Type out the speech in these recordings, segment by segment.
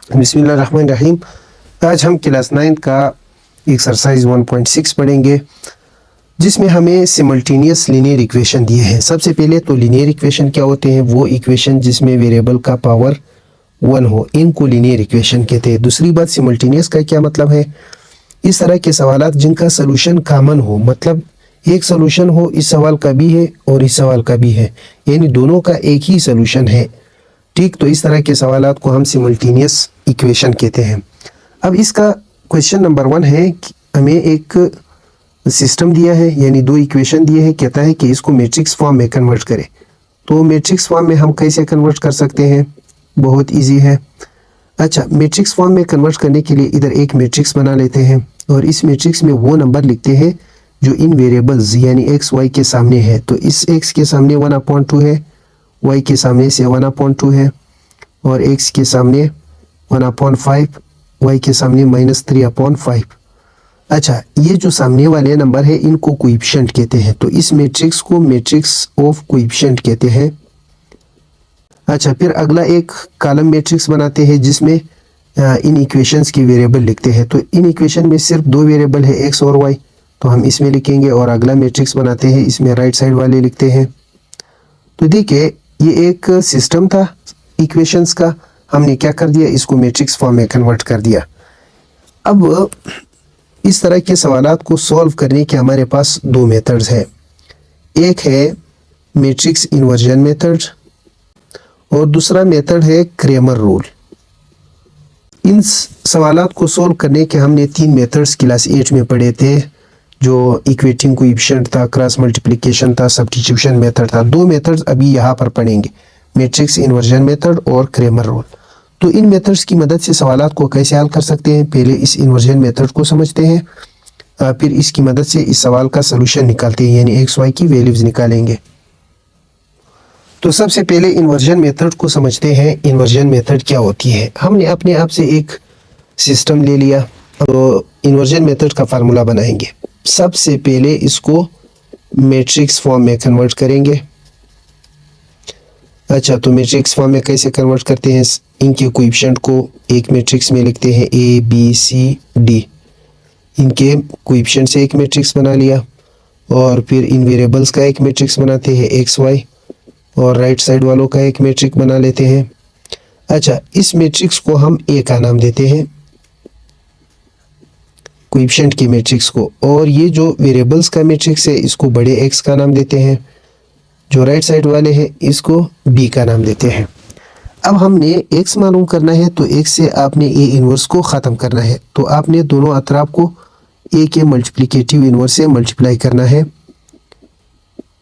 बिस्मिल्लाहिर्रहमानिर्रहीम। आज हम क्लास 9 का एक्सरसाइज 1.6 पढ़ेंगे, जिसमें हमें सिमल्टेनियस लीनियर इक्वेशन दिए हैं। सबसे पहले तो लीनियर इक्वेशन क्या होते हैं? वो इक्वेशन जिसमें वेरिएबल का पावर 1 हो, इनको लीनियर इक्वेशन कहते हैं। दूसरी बात, सिमल्टेनियस का क्या मतलब है? इस तरह के सवालात जिनका सोल्यूशन कॉमन हो, मतलब एक सोल्यूशन हो, इस सवाल का भी है और इस सवाल का भी है, यानी दोनों का एक ही सोल्यूशन है। ठीक, तो इस तरह के सवालात को हम सिमल्टेनियस इक्वेशन कहते हैं। अब इसका क्वेश्चन नंबर 1 है कि हमें एक सिस्टम दिया है, यानी दो इक्वेशन दिए हैं। कहता है कि इसको मैट्रिक्स फॉर्म में कन्वर्ट करें। तो मैट्रिक्स फॉर्म में हम कैसे कन्वर्ट कर सकते हैं? बहुत इजी है। अच्छा, मैट्रिक्स फॉर्म में कन्वर्ट करने के लिए इधर एक मैट्रिक्स बना लेते हैं और इस मैट्रिक्स में वो नंबर लिखते हैं जो इन वेरिएबल्स यानी एक्स वाई के सामने है। तो इस एक्स के सामने 1/2 है, y के सामने 7/2 है और x के सामने 1/5, y के सामने -3/5। अच्छा, ये जो सामने वाले नंबर है इनको कोएफिशिएंट कहते हैं। तो इस मैट्रिक्स को मैट्रिक्स ऑफ कोएफिशिएंट कहते हैं। अच्छा, फिर अगला एक कॉलम मैट्रिक्स बनाते हैं जिसमें इन इक्वेशंस की वेरिएबल लिखते हैं। तो इन इक्वेशन में सिर्फ दो वेरिएबल है, x और y, तो हम इसमें लिखेंगे। और अगला मैट्रिक्स बनाते हैं, इसमें राइट साइड वाले लिखते हैं। तो देखिए, ये एक सिस्टम था इक्वेशंस का, हमने क्या कर दिया, इसको मैट्रिक्स फॉर्म में कन्वर्ट कर दिया। अब इस तरह के सवालात को सॉल्व करने के हमारे पास दो मेथड्स हैं। एक है मैट्रिक्स इन्वर्जन मेथड और दूसरा मेथड है क्रेमर रूल। इन सवालात को सॉल्व करने के हमने 3 मेथड्स क्लास 8 में पढ़े थे, जो इक्वेटिंग कोएफिशिएंट था, क्रॉस मल्टीप्लिकेशन था, सब्स्टिट्यूशन मेथड था। दो मेथड्स अभी यहाँ पर पढ़ेंगे, मैट्रिक्स इन्वर्जन मेथड और क्रेमर रूल। तो इन मेथड्स की मदद से सवालात को कैसे हल कर सकते हैं? पहले इस इन्वर्जन मेथड को समझते हैं, फिर इसकी मदद से इस सवाल का सलूशन निकालते हैं, यानी एक्स वाई की वैल्यूज निकालेंगे। तो सबसे पहले इन्वर्जन मेथड को समझते हैं। इन्वर्जन मेथड क्या होती है? हमने अपने आप से एक सिस्टम ले लिया, तो इन्वर्जन मेथड का फार्मूला बनाएंगे। सबसे पहले इसको मैट्रिक्स फॉर्म में कन्वर्ट करेंगे। अच्छा, तो मैट्रिक्स फॉर्म में कैसे कन्वर्ट करते हैं? इनके कोएफिशिएंट को एक मैट्रिक्स में लिखते हैं, ए बी सी डी। इनके कोएफिशिएंट से एक मैट्रिक्स बना लिया और फिर इन वेरिएबल्स का एक मैट्रिक्स बनाते हैं, एक्स वाई, और राइट साइड वालों का एक मैट्रिक्स बना लेते हैं। अच्छा, इस मैट्रिक्स को हम ए का नाम देते हैं, कोएफिशिएंट के मैट्रिक्स को, और ये जो वेरिएबल्स का मैट्रिक्स है इसको बड़े एक्स का नाम देते हैं। जो राइट साइड वाले हैं इसको बी का नाम देते हैं। अब हमने एक्स मालूम करना है, तो एक्स से आपने ए इनवर्स को ख़त्म करना है। तो आपने दोनों अतराफ को ए के मल्टीप्लिकेटिव इनवर्स से मल्टीप्लाई करना है।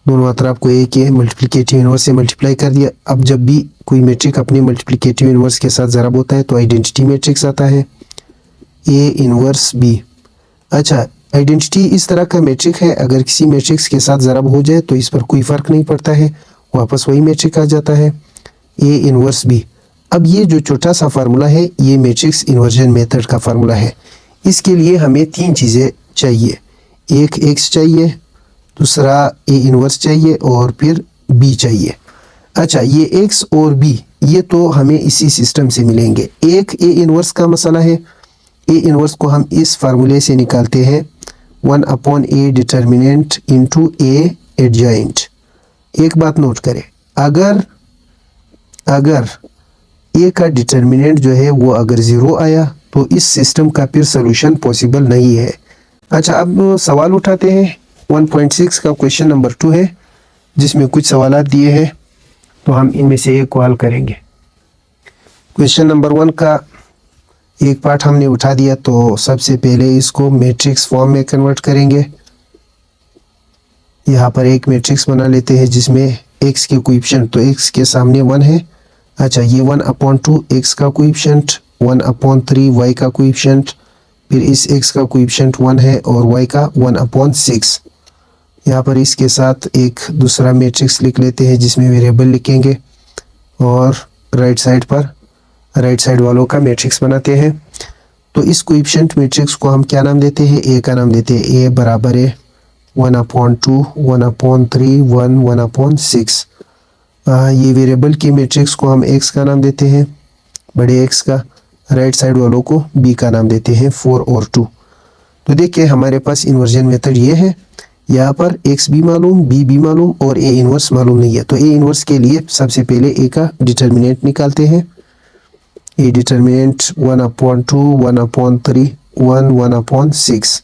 दोनों अतराफ को ए के मल्टीप्लिकेटिव इनवर्स से मल्टीप्लाई कर दिया। अब जब भी कोई मैट्रिक अपने मल्टीप्लिकेटिव इनवर्स के साथ ज़रब होता है तो आइडेंटिटी मैट्रिक्स आता है, ए इनवर्स बी। अच्छा, आइडेंटिटी इस तरह का मैट्रिक है, अगर किसी मैट्रिक्स के साथ ज़रब हो जाए तो इस पर कोई फ़र्क नहीं पड़ता है, वापस वही मैट्रिक आ जाता है, ए इनवर्स बी। अब ये जो छोटा सा फार्मूला है ये मैट्रिक्स इन्वर्जन मेथड का फार्मूला है। इसके लिए हमें 3 चीज़ें चाहिए, एक एक्स चाहिए, दूसरा ए इनवर्स चाहिए और फिर बी चाहिए। अच्छा, ये एक्स और बी ये तो हमें इसी सिस्टम से मिलेंगे। एक ए इनवर्स का मसला है, ए इनवर्स को हम इस फार्मूले से निकालते हैं, 1/a determinant into A adjoint. एक बात नोट करें, अगर ए का डिटर्मिनेंट जो है वो अगर 0 आया तो इस सिस्टम का फिर सोल्यूशन पॉसिबल नहीं है। अच्छा, अब सवाल उठाते हैं। 1.6 का क्वेश्चन नंबर 2 है, जिसमें कुछ सवालात दिए हैं, तो हम इनमें से एक को हल करेंगे। क्वेश्चन नंबर 1 का एक पार्ट हमने उठा दिया, तो सबसे पहले इसको मैट्रिक्स फॉर्म में कन्वर्ट करेंगे। यहाँ पर एक मैट्रिक्स बना लेते हैं जिसमें x के कोएफिशिएंट, तो x के सामने 1 है। अच्छा, ये 1/2 x का कोएफिशिएंट, 1/3 y का कोएफिशिएंट, फिर इस x का कोएफिशिएंट 1 है और y का 1/6। यहाँ पर इसके साथ एक दूसरा मैट्रिक्स लिख लेते हैं जिसमें वेरिएबल लिखेंगे और राइट साइड वालों का मैट्रिक्स बनाते हैं। तो इस कोएफिशिएंट मैट्रिक्स को हम क्या नाम देते हैं? ए का नाम देते हैं। ए बराबर है 1/2, 1/3, 1, 1/6। ये वेरिएबल के मैट्रिक्स को हम एक्स का नाम देते हैं, बड़े एक्स का। राइट साइड वालों को b का नाम देते हैं 4 और 2। तो देखिए हमारे पास इन्वर्जन मेथड ये है, यहाँ पर एक्स भी मालूम, बी भी मालूम और ए इनवर्स मालूम नहीं है। तो ए इनवर्स के लिए सबसे पहले ए का डिटर्मिनेंट निकालते हैं। ए डिटर्मिनेंट 1/2, 1/3, 1/6।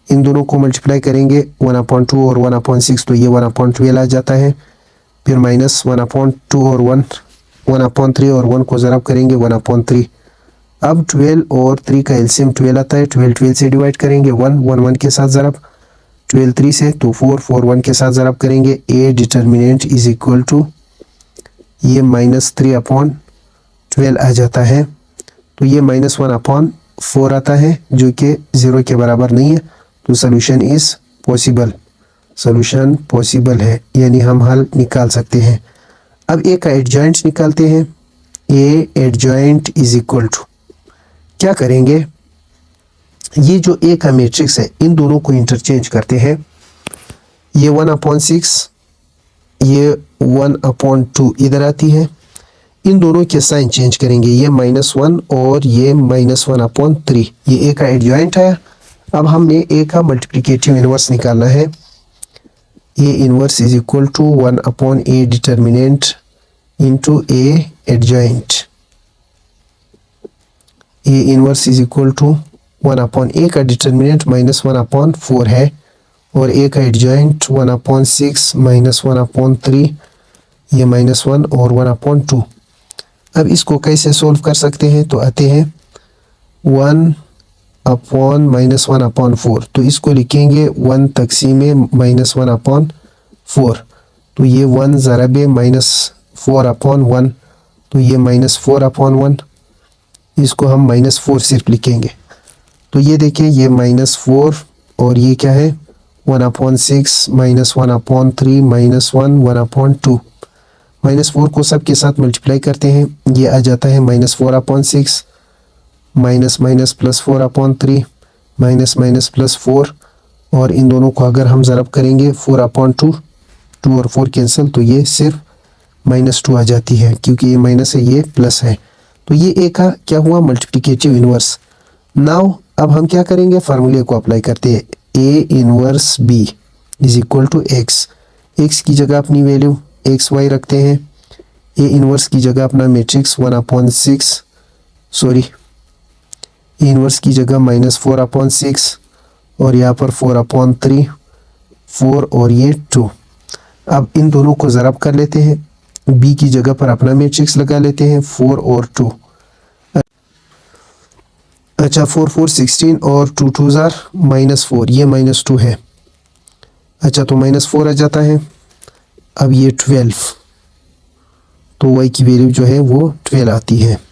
इन दोनों को मल्टीप्लाई करेंगे 1/2 और 1/6 तो ये 1/12 आ जाता है। फिर माइनस 1/2 और 1/3 और 1 को ज़रब करेंगे 1/3। अब 12 और 3 का एलसीएम 12 आता है। 12 से डिवाइड करेंगे 1 के साथ ज़रब, 12 3 से तो 4 1 के साथ ज़रब करेंगे। A determinant is equal to ये -3/12 आ जाता है। तो ये -1/4 आता है जो कि 0 के बराबर नहीं है। तो solution is possible, solution possible है, यानी हम हल निकाल सकते हैं। अब ए का एडजॉइंट निकालते हैं। A adjoint is equal to क्या करेंगे, ये जो ए का मैट्रिक्स है इन दोनों को इंटरचेंज करते हैं। ये 1/6, ये 1/2 इधर आती है। इन दोनों के साइन चेंज करेंगे, ये -1 और ये -1/3। ये ए का एडजॉइंट है। अब हमने ए का मल्टीप्लिकेटिव इनवर्स निकालना है। A inverse is equal to 1/a determinant into A adjoint. A inverse is equal to 1/a का डिटर्मिनेंट -1/4 है और ए का एडजॉइंट 1/6 -1/3, ये -1 और 1/2। अब इसको कैसे सोल्व कर सकते हैं, तो आते हैं 1/-1/4। तो इसको लिखेंगे 1 तक़सीम -1/4। तो ये 1 ज़रब -4/1, तो ये -4/1। इसको हम -4 सिर्फ लिखेंगे। तो ये देखिए ये -4 और ये क्या है 1/6 -1/3 -1/2। -4 को सब के साथ मल्टीप्लाई करते हैं, ये आ जाता है -4/6 -+4/3 -+4। और इन दोनों को अगर हम ज़रब करेंगे 4/2, 2 और 4 कैंसिल, तो ये सिर्फ -2 आ जाती है क्योंकि ये माइनस है ये प्लस है। तो ये ए का क्या हुआ मल्टीप्लिकेटिव इनवर्स। नाउ अब हम क्या करेंगे, फार्मूले को अप्लाई करते हैं। A inverse B is equal to X. X की जगह अपनी वैल्यू XY रखते हैं। ए इनवर्स की जगह अपना मैट्रिक्स 1/6, सॉरी ए इनवर्स की जगह -4/6 और यहाँ पर 4/3, 4 और ये 2। अब इन दोनों को ज़रब कर लेते हैं। बी की जगह पर अपना मैट्रिक्स लगा लेते हैं 4 और 2। अच्छा 4 4 16 और 2 2 ज़ार -4, ये -2 है। अच्छा तो -4 आ जाता है। अब ये 12, तो y की वैल्यू जो है वो 12 आती है।